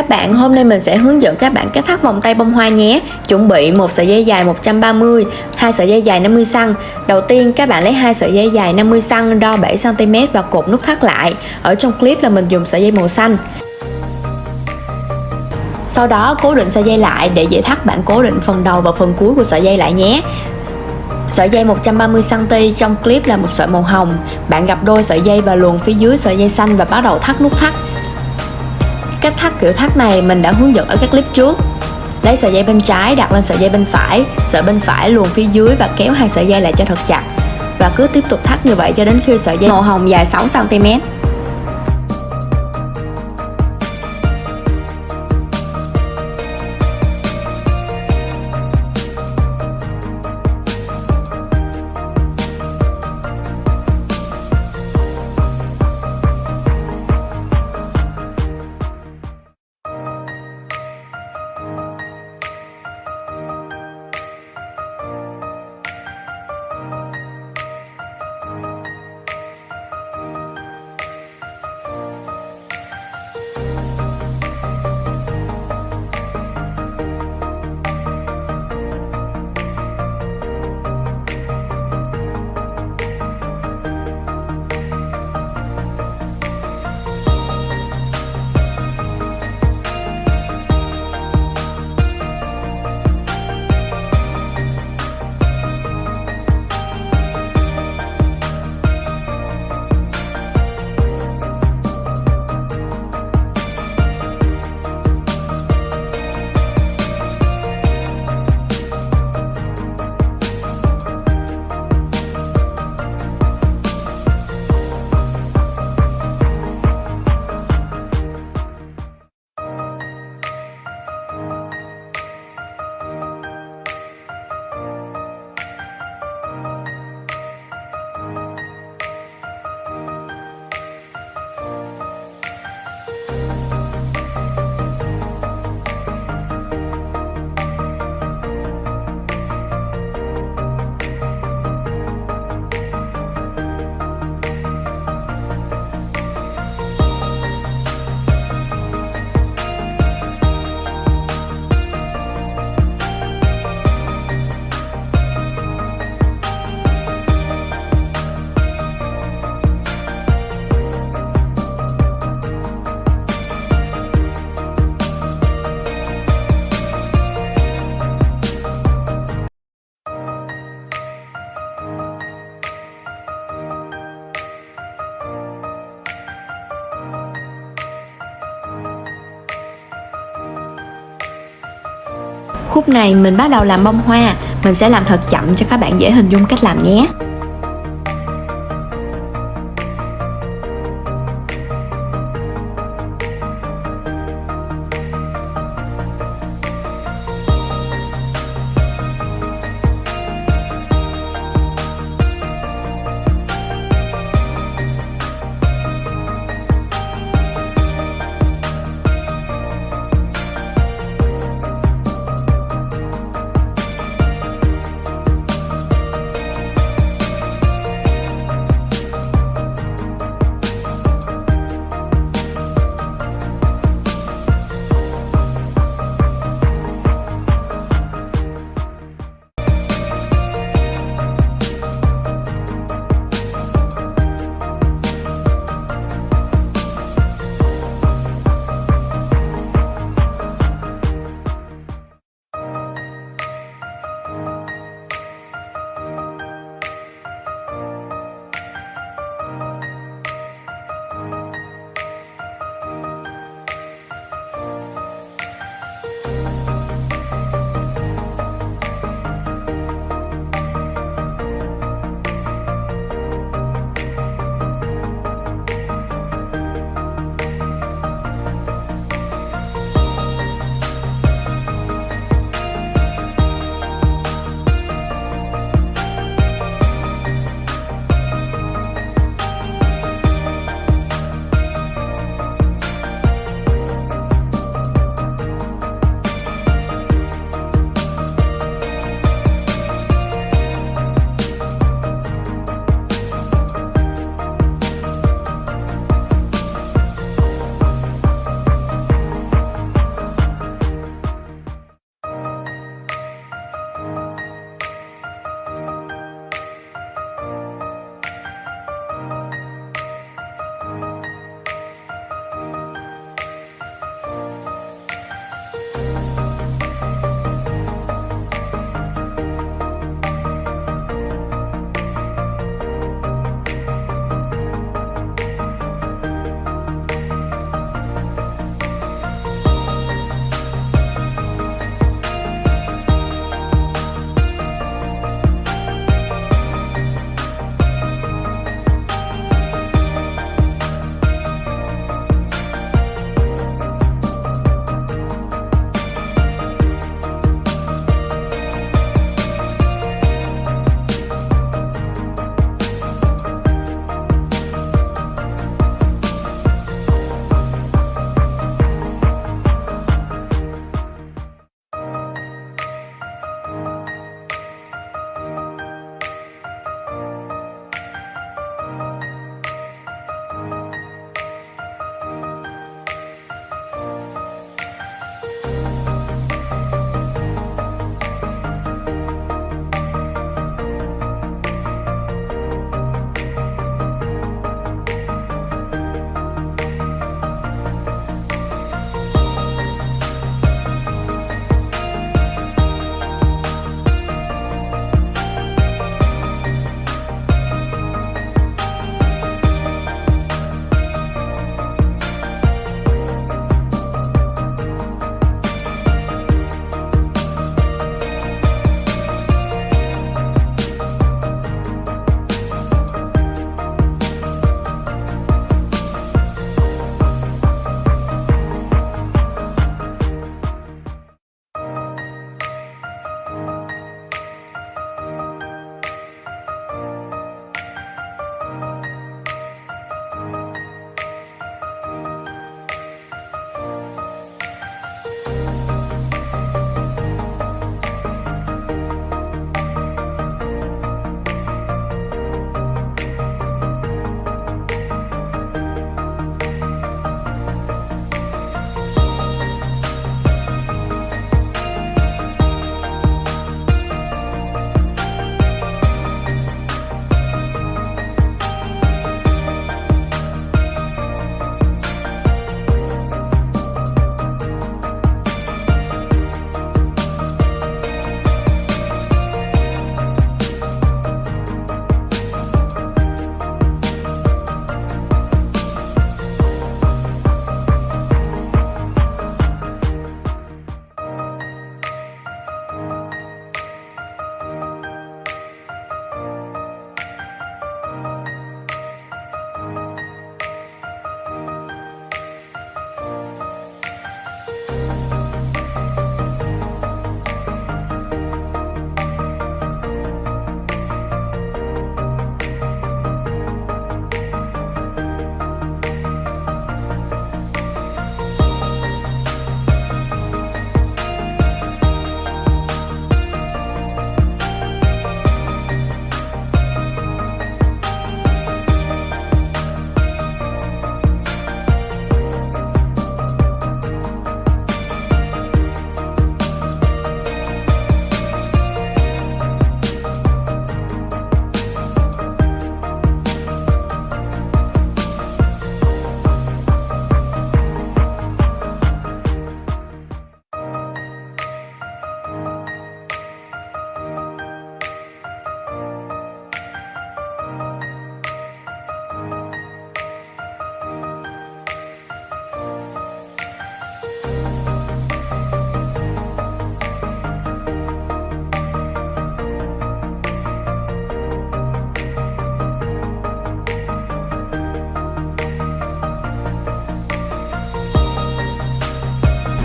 các bạn, hôm nay mình sẽ hướng dẫn các bạn cách thắt vòng tay bông hoa nhé. Chuẩn bị một sợi dây dài 130, hai sợi dây dài 50 cm. Đầu tiên các bạn lấy hai sợi dây dài 50 cm đo 7 cm và cột nút thắt lại. Ở trong clip là mình dùng sợi dây màu xanh. Sau đó cố định sợi dây lại, để dễ thắt bạn cố định phần đầu và phần cuối của sợi dây lại nhé. Sợi dây 130 cm trong clip là một sợi màu hồng. Bạn gập đôi sợi dây và luồn phía dưới sợi dây xanh và bắt đầu thắt nút thắt. Cách thắt kiểu thắt này mình đã hướng dẫn ở các clip trước. Lấy sợi dây bên trái đặt lên sợi dây bên phải, sợi bên phải luồn phía dưới và kéo hai sợi dây lại cho thật chặt. Và cứ tiếp tục thắt như vậy cho đến khi sợi dây màu hồng dài 6 cm. Khúc này mình bắt đầu làm bông hoa. Mình sẽ làm thật chậm cho các bạn dễ hình dung cách làm nhé.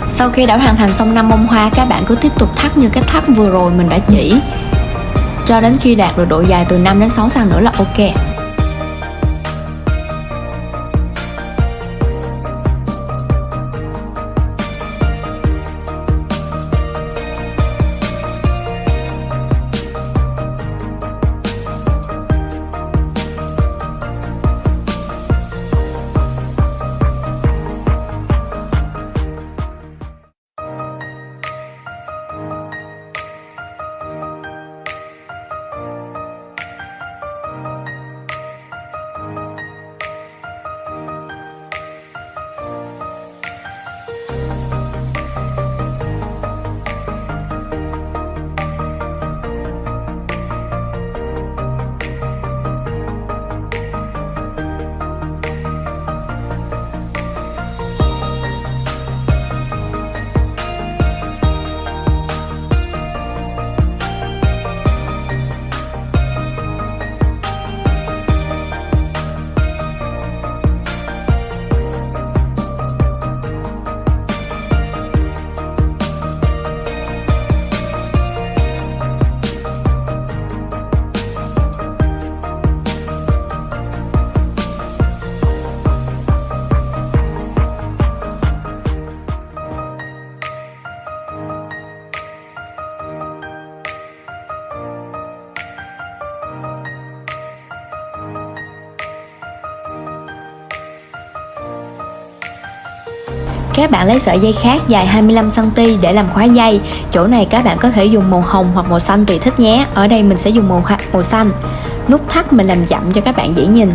Sau khi đã hoàn thành xong 5 bông hoa, các bạn cứ tiếp tục thắt như cái thắt vừa rồi mình đã chỉ, cho đến khi đạt được độ dài từ 5 đến 6 cm nữa là ok. các bạn lấy sợi dây khác dài 25cm để làm khóa dây. Chỗ này các bạn có thể dùng màu hồng hoặc màu xanh tùy thích nhé. Ở đây mình sẽ dùng màu xanh. Nút thắt mình làm chậm cho các bạn dễ nhìn.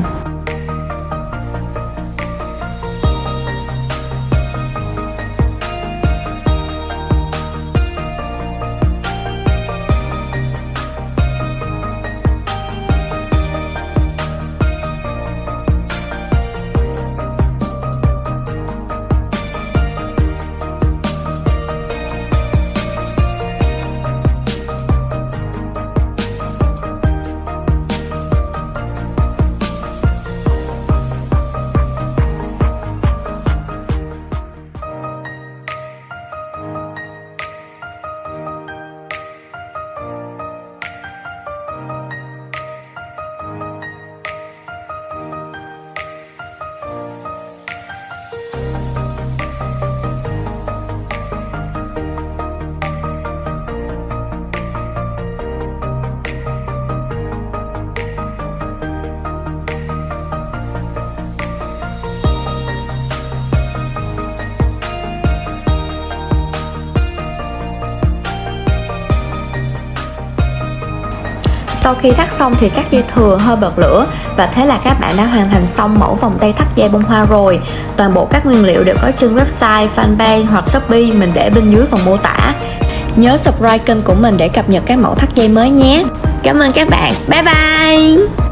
Sau khi thắt xong thì cắt dây thừa hơi bật lửa, và thế là các bạn đã hoàn thành xong mẫu vòng tay thắt dây bông hoa rồi. Toàn bộ các nguyên liệu đều có trên website, fanpage hoặc Shopee, mình để bên dưới phần mô tả. Nhớ subscribe kênh của mình để cập nhật các mẫu thắt dây mới nhé. Cảm ơn các bạn, bye bye.